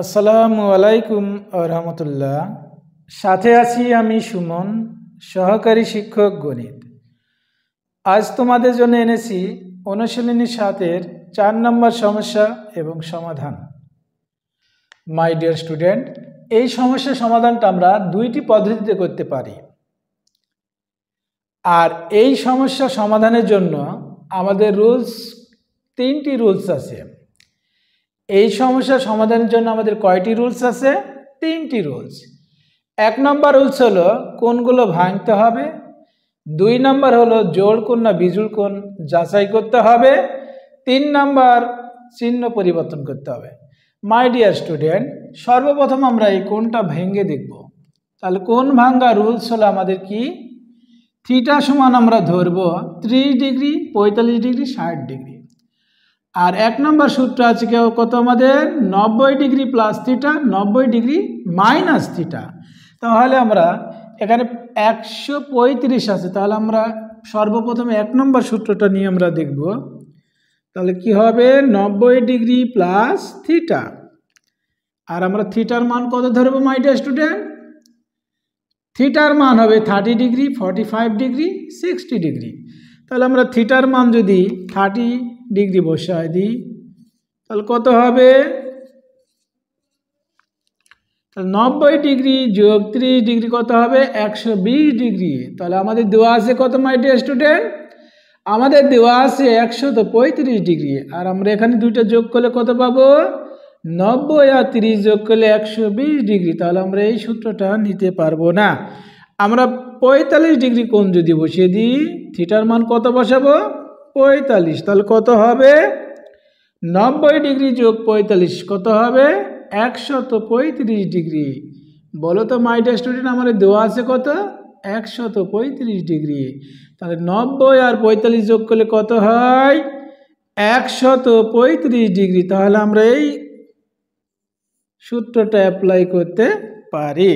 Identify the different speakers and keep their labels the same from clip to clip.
Speaker 1: আসসালামু আলাইকুম রহমতুল্লাহ। সাথে আছি আমি সুমন, সহকারী শিক্ষক গণিত। আজ তোমাদের জন্য এনেছি অনুশীলনী 7-এর 4 নম্বর সমস্যা এবং সমাধান। মাই ডিয়ার স্টুডেন্ট, এই সমস্যার সমাধানটা আমরা দুইটি পদ্ধতিতে করতে পারি। আর এই সমস্যা সমাধানের জন্য আমাদের তিনটি রুলস আছে। এই সমস্যার সমাধানের জন্য আমাদের কয়টি রুলস আছে? 3টি রুলস। 1 নম্বর রুলস হলো কোণগুলো ভাঙতে হবে। 2 নম্বর হলো জোড় কোণ না বিজোড় কোণ যাচাই করতে হবে। 3 নম্বর চিহ্ন পরিবর্তন করতে হবে। মাই ডিয়ার স্টুডেন্ট, সর্বপ্রথম আমরা এই কোণটা ভেঙে দেখব। তাহলে কোণ ভাঙা রুলস হলো আমাদের কি? থিটা সমান আমরা ধরবো 30 ডিগ্রি, 45 ডিগ্রি, 60 ডিগ্রি। আর 1 নম্বর সূত্র আছে কত আমাদের? 90 degree plus theta, 90 degree minus theta. তাহলে আমরা এখানে 135 আছে, তাহলে আমরা সর্বপ্রথমে 1 নম্বর সূত্রটা নিয়ে আমরা দেখব। তাহলে কি হবে? 90 ডিগ্রি প্লাস থিটা। আর আমরা থিটার মান কত ধরবো মাই ডিয়ার স্টুডেন্ট? থিটার মান হবে 30 ডিগ্রি, 45 ডিগ্রি, 60 ডিগ্রি। তাহলে আমরা থিটার মান যদি 30 ডিগ্রি বসায় দিই তাহলে কত হবে? 90 ডিগ্রি যোগ 30 ডিগ্রি কত হবে? 120 ডিগ্রি। তাহলে আমাদের দেওয়া আছে কত মাই ডিয়ার স্টুডেন্ট? আমাদের দেওয়া আছে 135 ডিগ্রি। আর আমরা এখানে দুইটা যোগ করলে কত পাবো? 90 আর 30 যোগ করলে 120 ডিগ্রি। তাহলে আমরা এই সূত্রটা নিতে পারবো না। আমরা 45 ডিগ্রি কোণ যদি বসিয়ে দিই, থিটার মান কত বসাবো? 45। তাহলে কত হবে? 90 ডিগ্রি যোগ 45 কত হবে? 135 ডিগ্রি। বলো তো মাই ডিয়ার স্টুডেন্ট, আমাদের দেওয়া আছে কত? 135 ডিগ্রি। তাহলে 90 আর 45 যোগ করলে কত হয়? 135 ডিগ্রি। তাহলে আমরা এই সূত্রটা অ্যাপ্লাই করতে পারি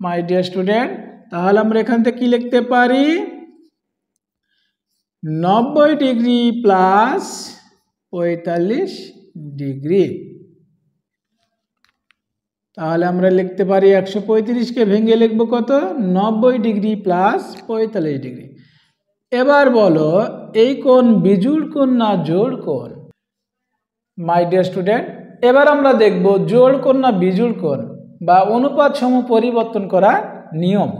Speaker 1: মাই ডিয়ার স্টুডেন্ট। তাহলে আমরা এখান থেকে কি লিখতে পারি? 90 ডিগ্রি প্লাস 45 ডিগ্রি। তাহলে আমরা লিখতে পারি 135কে ভেঙে লিখব কত? 90 ডিগ্রি প্লাস 45 ডিগ্রি। এবার বলো এই কোণ বিজোড় কোণ না জোড় কোণ? মাই ডিয়ার স্টুডেন্ট, এবার আমরা দেখব জোড় কোণ না বিজোড় কোণ বা অনুপাত সমূহ পরিবর্তন করার নিয়ম।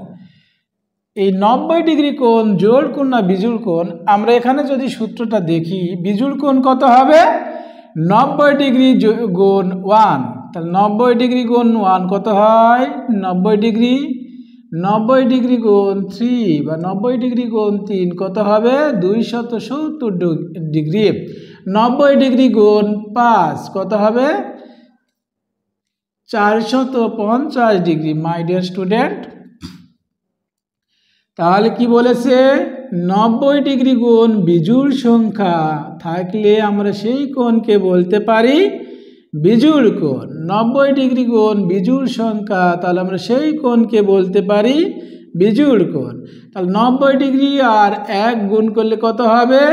Speaker 1: এই 90 ডিগ্রি কোণ জোড় কোণ না বিজোড় কোণ? আমরা এখানে যদি সূত্রটা দেখি, বিজোড় কোণ কত হবে? 90 ডিগ্রি গুণ 1। তাহলে 90 ডিগ্রি গুণ 1 কত হয়? 90 ডিগ্রি। 90 ডিগ্রি গুণ 3 বা 90 ডিগ্রি গুণ 3 কত হবে? 270 ডিগ্রি। 90 ডিগ্রি গুণ 5 কত হবে? 450 ডিগ্রি মাই ডিয়ার স্টুডেন্ট। তাহলে কি বলেছে? 90 ডিগ্রি গুণ বিজোড় সংখ্যা থাকলে আমরা সেই কোণকে বলতে পারি বিজোড় কোণ। 90 ডিগ্রি গুণ বিজোড় সংখ্যা, তাহলে আমরা সেই কোণকে বলতে পারি বিজোড় কোণ। তাহলে 90 ডিগ্রি আর 1 গুণ করলে কত হবে?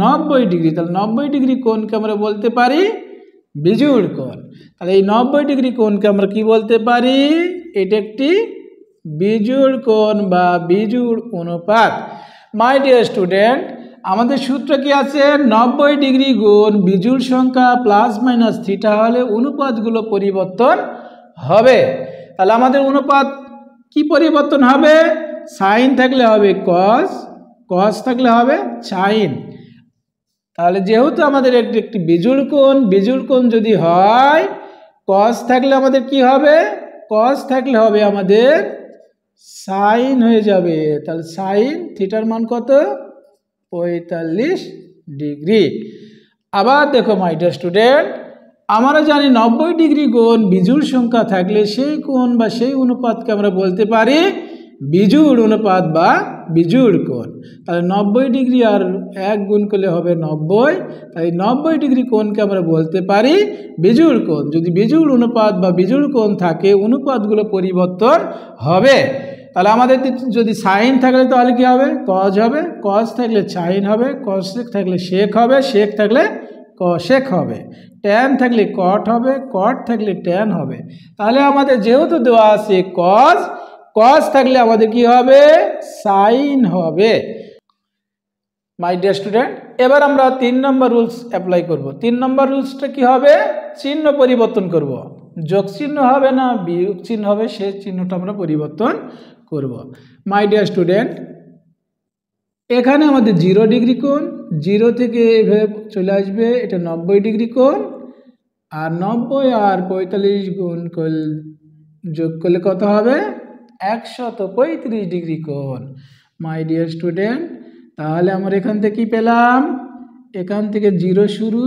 Speaker 1: 90 ডিগ্রি। তাহলে 90 ডিগ্রি কোণকে আমরা বলতে পারি বিজোড় কোণ। তাহলে এই 90 ডিগ্রি কোণকে আমরা কি বলতে পারি? এটা একটি বিজোড় কোণ বা বিজোড় অনুপাত। মাই ডিয়ার স্টুডেন্ট, আমাদের সূত্র কি আছে? 90 ডিগ্রি গুণ বিজোড় সংখ্যা প্লাস মাইনাস থিটা হলে অনুপাতগুলো পরিবর্তন হবে। তাহলে আমাদের অনুপাত কি পরিবর্তন হবে? সাইন থাকলে হবে কস, কস থাকলে হবে সাইন। তাহলে যেহেতু আমাদের একটি বিজোড় কোণ, বিজোড় কোণ যদি হয় কস থাকলে আমাদের কি হবে? কস থাকলে হবে আমাদের সাইন হয়ে যাবে। তাহলে সাইন থিটার মান কত? 45 ডিগ্রি। আবার দেখো মাই ডিয়ার স্টুডেন্ট, আমরা জানি 90 ডিগ্রি কোণ বিজোড় সংখ্যা থাকলে সেই কোণ বা সেই অনুপাতকে আমরা বলতে পারি বিজোড় অনুপাত বা বিজোড় কোণ। তাহলে 90 ডিগ্রি আর 1 গুণ করলে হবে 90। তাই 90 ডিগ্রি কোণকে আমরা বলতে পারি বিজোড় কোণ। যদি বিজোড় অনুপাত বা বিজোড় কোণ থাকে অনুপাতগুলো পরিবর্তন হবে। তাহলে আমাদের যদি সাইন থাকলে তাহলে কি হবে? কজ হবে, কজ থাকলে সাইন হবে, কসেক থাকলে সেক হবে, সেক থাকলে কসেক হবে। ট্যান থাকলে কট হবে, কট থাকলে ট্যান হবে। তাহলে আমাদের যেহেতু দেওয়া আছে কজ, কজ থাকলে আমাদের কি হবে? সাইন হবে। মাই ডিয়ার স্টুডেন্ট, এবার আমরা 3 নম্বর রুলস অ্যাপ্লাই করব। 3 নম্বর রুলসটা কি হবে? চিহ্ন পরিবর্তন করব। যোগ চিহ্ন হবে না বিয়োগ চিহ্ন হবে, সেই চিহ্নটা আমরা পরিবর্তন করব। মাই ডিয়ার স্টুডেন্ট, এখানে আমাদের 0 ডিগ্রি কোণ, 0 থেকে এভাবে চলে আসবে, এটা 90 ডিগ্রি কোণ। আর 90 আর 45 গুণ যোগ করলে কত হবে? 135 ডিগ্রি কোণ। মাই ডিয়ার স্টুডেন্ট, তাহলে আমরা এখান থেকে কি পেলাম? এখান থেকে 0 শুরু,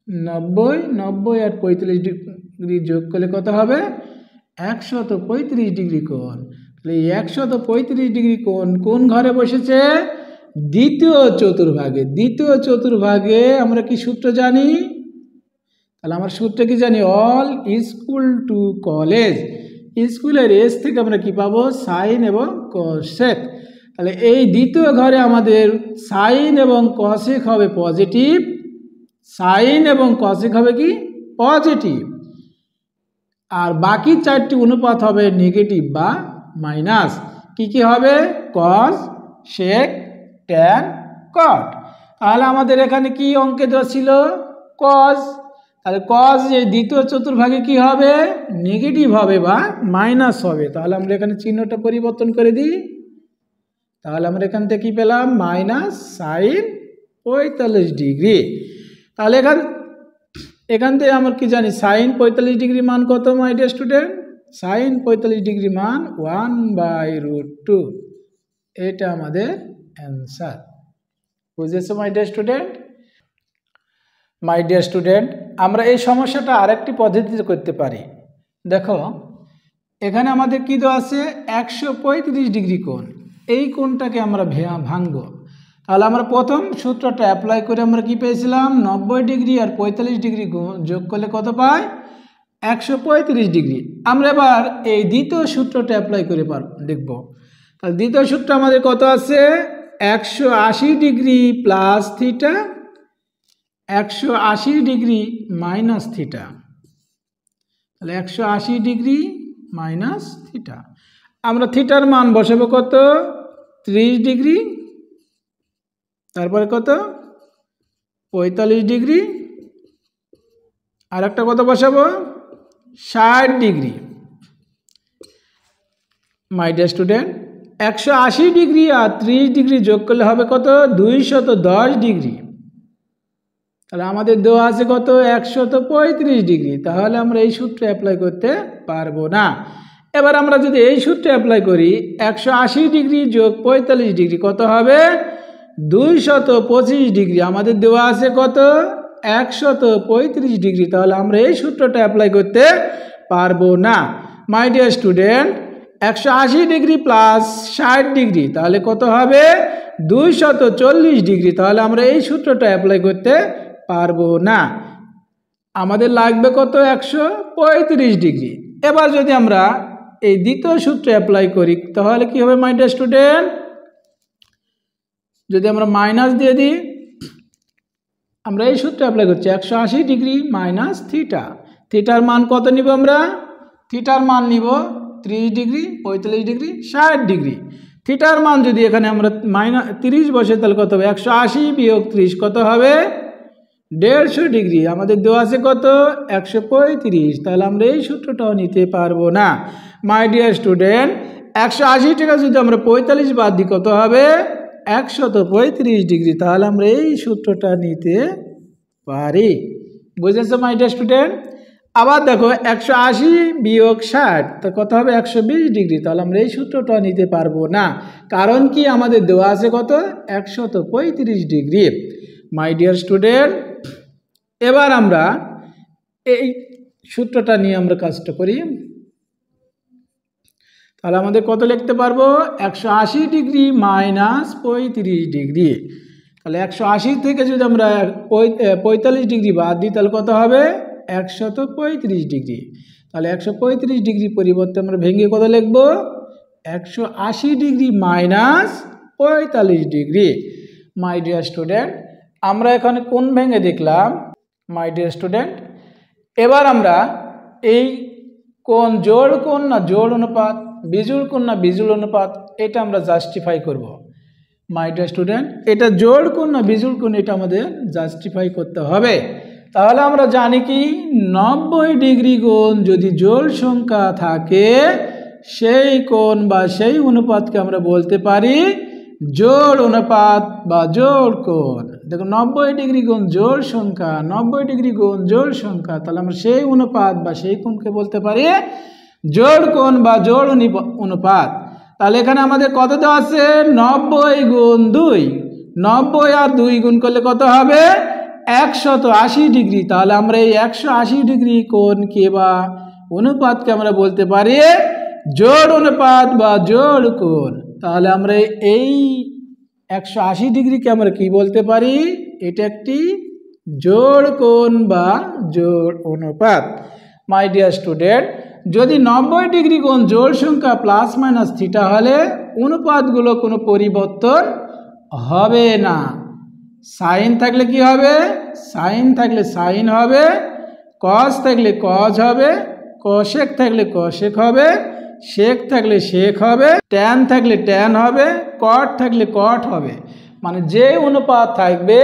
Speaker 1: 90, 90 আর 45 ডিগ্রি যোগ করলে কত হবে? 135 ডিগ্রি কোণ। তাহলে এই 135 ডিগ্রি কোণ কোন ঘরে বসেছে? দ্বিতীয় চতুর্ভাগে। দ্বিতীয় চতুর্ভাগে আমরা কি সূত্র জানি? তাহলে আমার সূত্র কি জানি? All school to college. স্কুলের এস থেকে আমরা কি পাবো? সাইন এবং কসেক। তাহলে এই দ্বিতীয় ঘরে আমাদের সাইন এবং কসেক হবে পজিটিভ, সাইন এবং কসেক হবে কি? পজিটিভ। আর বাকি 4টি অনুপাত হবে নেগেটিভ বা মাইনাস। কি কি হবে? কস, সেক, ট্যান, কট। তাহলে আমাদের এখানে কি অঙ্কে দেওয়া ছিল? কস। তাহলে কস এই দ্বিতীয় চতুর্ভাগে কি হবে? নেগেটিভ হবে বা মাইনাস হবে। তাহলে আমরা এখানে চিহ্নটা পরিবর্তন করে দিই। তাহলে আমরা এখান থেকে কি পেলাম? Minus sine 45 degree. তাহলে এখান থেকে আমরা কি জানি? সাইন 45 ডিগ্রি মান কত my dear student? Sine 45 degree মান 1/√2। এটা আমাদের অ্যান্সার। বুঝেছো my dear student? My dear student, আমরা এই সমস্যাটা আরেকটি পদ্ধতিতে করতে পারি। দেখো, এখানে আমাদের কি দেওয়া আছে? 135 ডিগ্রি কোণ। এই কোণটাকে আমরা ভাঙব। তাহলে আমরা প্রথম সূত্রটা অ্যাপ্লাই করে আমরা কি পেয়েছিলাম? 90 ডিগ্রি আর 45 ডিগ্রি যোগ করলে কত পাই? 135 ডিগ্রি। আমরা এবার এই দ্বিতীয় সূত্রটা অ্যাপ্লাই করে দেখব। তাহলে দ্বিতীয় সূত্র আমাদের কত আছে? 180 degree plus theta, 180 degree minus theta. তাহলে 180 ডিগ্রি মাইনাস থিটা। আমরা থিটার মান বসাবো কত? 30 ডিগ্রি। তারপরে কত? 45 ডিগ্রি। আর একটা কত বসাবো? 60 degree. My dear student, 180 degree আর 30 ডিগ্রি যোগ করলে হবে কত? 210 ডিগ্রি। তাহলে আমাদের দেওয়া আছে কত? 135 ডিগ্রি। তাহলে আমরা এই সূত্র অ্যাপ্লাই করতে পারবো না। এবার আমরা যদি এই সূত্র অ্যাপ্লাই করি, 180 ডিগ্রি যোগ 45 ডিগ্রি কত হবে? 225 ডিগ্রি। আমাদের দেওয়া আছে কত? 135 ডিগ্রি। তাহলে আমরা এই সূত্রটা অ্যাপ্লাই করতে পারবো না। মাই dear student, 180 degree plus 60 degree তাহলে কত হবে? 240 ডিগ্রি। তাহলে আমরা এই সূত্রটা অ্যাপ্লাই করতে পারবো না। আমাদের লাগবে কত? 135 ডিগ্রি। এবার যদি আমরা এই দ্বিতীয় সূত্র অ্যাপ্লাই করি তাহলে কি হবে মাই ডিয়ার স্টুডেন্ট? যদি আমরা মাইনাস দিয়ে দিই, আমরা এই সূত্র অ্যাপ্লাই করছি 180 ডিগ্রি মাইনাস থিটা। থিটার মান কত নিব আমরা? থিটার মান নিব 30 ডিগ্রি, 45 ডিগ্রি, 60 ডিগ্রি। থিটার মান যদি এখানে আমরা -30 বসে তাহলে কত হবে? 180 বিয়োগ 30 কত হবে? 150 ডিগ্রি। আমাদের দেওয়া আছে কত? 135। তাহলে আমরা এই সূত্রটাও নিতে পারবো না। মাই ডিয়ার স্টুডেন্ট, 180 টাকা যদি আমরা 45 বাদ দিই কত হবে? 135 ডিগ্রি। তাহলে আমরা এই সূত্রটা নিতে পারি। বুঝেছো মাই ডিয়ার স্টুডেন্ট? আবার দেখো 180 বিয়োগ 60 তো কত হবে? 120 ডিগ্রি। তাহলে আমরা এই সূত্রটা নিতে পারবো না। কারণ কি? আমাদের দেওয়া আছে কত? 135 ডিগ্রি। মাই ডিয়ার স্টুডেন্ট, এবার আমরা এই সূত্রটা নিয়ে আমরা কাজটা করি। তাহলে আমাদের কত লিখতে পারবো? 180 ডিগ্রি মাইনাস 35 ডিগ্রি। তাহলে 180 থেকে যদি আমরা 45 ডিগ্রি বাদ দিই তাহলে কত হবে? 135 ডিগ্রি। তাহলে 135 ডিগ্রি পরিবর্তে আমরা ভেঙে কত লিখব? 180 degree minus 45 degree. My dear student, আমরা এখানে কোন ভেঙে দেখলাম? মাই ডিয়ার স্টুডেন্ট, এবার আমরা এই কোন জোড় কোণ না জোড় অনুপাত, বিজোড় কোণ না বিজোড় অনুপাত, এটা আমরা জাস্টিফাই করব। মাই ডিয়ার স্টুডেন্ট, এটা জোড় কোণ না বিজোড় কোণ, এটা আমাদের জাস্টিফাই করতে হবে। তাহলে আমরা জানি কি 90 ডিগ্রি কোণ যদি জোড় সংখ্যা থাকে সেই কোণ বা সেই অনুপাতকে আমরা বলতে পারি জোড় অনুপাত বা জোড় কোণ। দেখো 90 ডিগ্রি কোণ জোড় সংখ্যা, 90 ডিগ্রি কোণ জোড় সংখ্যা, তাহলে আমরা সেই অনুপাত বা সেই কোণকে বলতে পারি জোড় কোণ বা জোড় অনুপাত। তাহলে এখানে আমাদের কত দেওয়া আছে 90 গুণ 2, 90 আর 2 গুণ করলে কত হবে 180 ডিগ্রি। তাহলে আমরা এই 180 ডিগ্রি কোণকে বা অনুপাতকে আমরা বলতে পারি জোড় অনুপাত বা জোড় কোণ। তাহলে আমরা এই 180 ডিগ্রিকে আমরা কি বলতে পারি, এটা একটি জোড় কোণ বা জোড় অনুপাত। মাই ডিয়ার স্টুডেন্ট, যদি 90 ডিগ্রি কোণ জোড় সংখ্যা প্লাস মাইনাস থিটা হলে অনুপাতগুলো কোনো পরিবর্তন হবে না। সাইন থাকলে কি হবে, সাইন থাকলে সাইন হবে, কস থাকলে কজ হবে, কশেক থাকলে কশেক হবে, শেক থাকলে শেক হবে, ট্যান থাকলে ট্যান হবে, কট থাকলে কট হবে। মানে যে অনুপাত থাকবে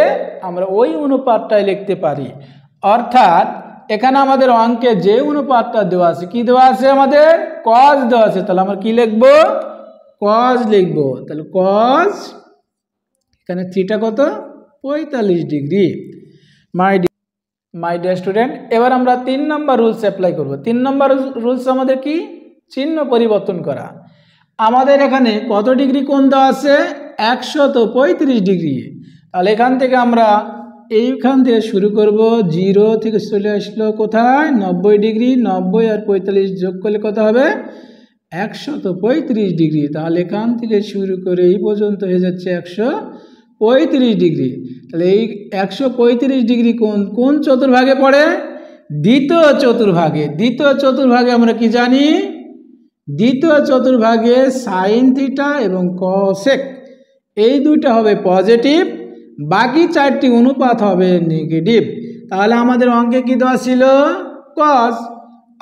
Speaker 1: আমরা ওই অনুপাতটাই লিখতে পারি। অর্থাৎ এখানে আমাদের অঙ্কে যে অনুপাতটা দেওয়া আছে, কি দেওয়া আছে আমাদের কজ দেওয়া আছে, তাহলে আমরা কি লিখব কজ লিখব। তাহলে কজ, এখানে থিটা কত 45 ডিগ্রি। মাই ডিয়ার স্টুডেন্ট, এবার আমরা 3 নম্বর রুলস অ্যাপ্লাই করব। 3 নম্বর রুলস আমাদের কি, চিহ্ন পরিবর্তন করা। আমাদের এখানে কত ডিগ্রি কোণ দেওয়া আছে 135 ডিগ্রি। তাহলে এখান থেকে আমরা এইখান থেকে শুরু করব, 0 থেকে চলে আসলো কোথায় 90 ডিগ্রি, 90 আর 45 যোগ করলে কত হবে 135 ডিগ্রি। তাহলে এখান থেকে শুরু করে এই পর্যন্ত হয়ে যাচ্ছে 135 ডিগ্রি। তাহলে এই 135 ডিগ্রি কোন চতুর্ভাগে পড়ে, দ্বিতীয় চতুর্ভাগে। দ্বিতীয় চতুর্ভাগে আমরা কি জানি, দ্বিতীয় চতুর্ভাগে সাইন থিটা এবং কসেক এই দুইটা হবে পজিটিভ, বাকি 4টি অনুপাত হবে নেগেটিভ। তাহলে আমাদের অঙ্কে কি দেওয়া ছিল কস,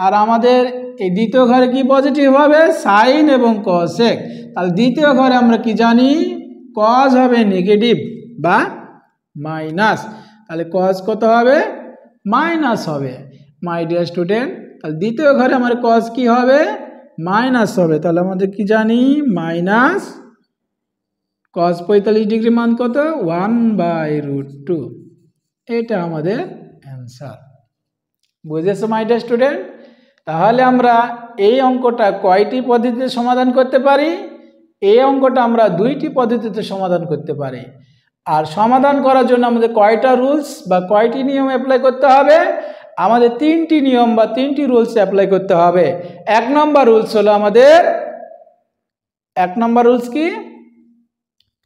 Speaker 1: আর আমাদের এই দ্বিতীয় ঘরে কি পজিটিভ হবে সাইন এবং কসেক। তাহলে দ্বিতীয় ঘরে আমরা কি জানি কস হবে নেগেটিভ বা মাইনাস। তাহলে কস কত হবে মাইনাস হবে। মাই ডিয়ার স্টুডেন্ট, তাহলে দ্বিতীয় ঘরে আমার কস কি হবে মাইনাস হবে। তাহলে আমাদের কি জানি মাইনাস কস 45 ডিগ্রি মান কত 1/√2। এটা আমাদের অ্যান্সার। বুঝেছো মাই ডিয়ার স্টুডেন্ট? তাহলে আমরা এই অঙ্কটা কয়টি পদ্ধতিতে সমাধান করতে পারি, এই অঙ্কটা আমরা 2টি পদ্ধতিতে সমাধান করতে পারি। আর সমাধান করার জন্য আমাদের কয়টা রুলস বা কয়টি নিয়ম অ্যাপ্লাই করতে হবে, আমাদের 3টি নিয়ম বা 3টি রুলস অ্যাপ্লাই করতে হবে। 1 নম্বর রুলস হলো আমাদের, 1 নম্বর রুলস কি,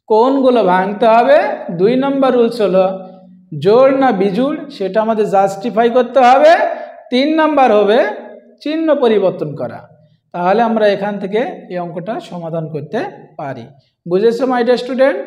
Speaker 1: কোণগুলো ভাঙতে হবে। 2 নম্বর রুলস হলো জোড় না বিজোড় সেটা আমাদের জাস্টিফাই করতে হবে। 3 নম্বর হবে চিহ্ন পরিবর্তন করা। তাহলে আমরা এখান থেকে এই অঙ্কটা সমাধান করতে পারি। বুঝেছো মাই ডিয়ার স্টুডেন্ট?